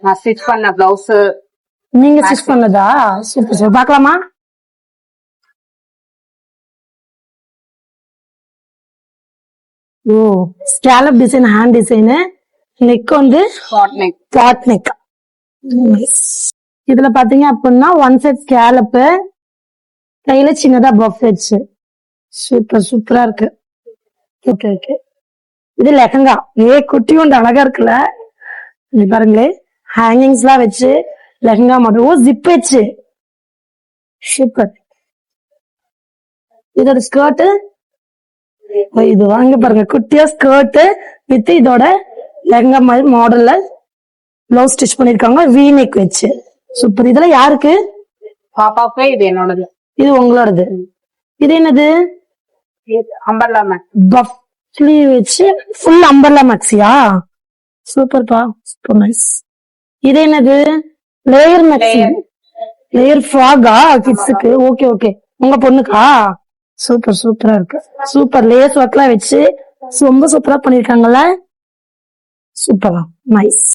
நான் ஸ்டிச் பண்ண பிளவுஸ். நீங்க ஸ்டிச் பண்ணதா? Super super. பாக்கலாமா? ஓ, scallop design, hand design, neck வந்து பாட் நெக். இதுல பாத்தீங்க அப்படின்னா ஒன் சைட் ஸ்கேலப், கையில சின்னதா பஃப் வச்சு. சூப்பர் சூப்பரா இருக்கு. Okay okay. இது லெஹங்கா. குட்டி ஒன்று அழகா இருக்குல்ல, பாருங்களே. ஹேங்கிங்ஸ் எல்லாம் வச்சு லெஹங்கா மாடல். ஓ, ஜிப் வச்சு. சூப்பர். இதோட ஸ்கர்ட் இது வாங்க பாருங்க, குட்டியா ஸ்கர்ட் வித் இதோட லெஹங்கா மாதிரி மாடல்ல பிளவுஸ் ஸ்டிச் பண்ணிருக்காங்க, வி நெக் வச்சு. சூப்பர். இதெல்லாம் யாருக்கு? பாப்பாவுக்கு. இது என்னோடது. இது உங்களோடது. இது என்னது? Umbrella max. பஃப் ஸ்லீவ் வச்சு ஃபுல் அம்பர்லா மேக்ஸியா? சூப்பர்ப்பா, சூப்பர் நைஸ். இது என்னது? லேயர் மேக்ஸி, லேயர் ஃப்ராகா கிட்ஸுக்கு? Okay okay. உங்க பொண்ணுக்கா? சூப்பர் சூப்பரா இருக்கு. சூப்பர். லேஸ் ஒர்க்லாம் வச்சு ரொம்ப சூப்பரா பண்ணிருக்காங்கல்ல. சூப்பரா நைஸ்.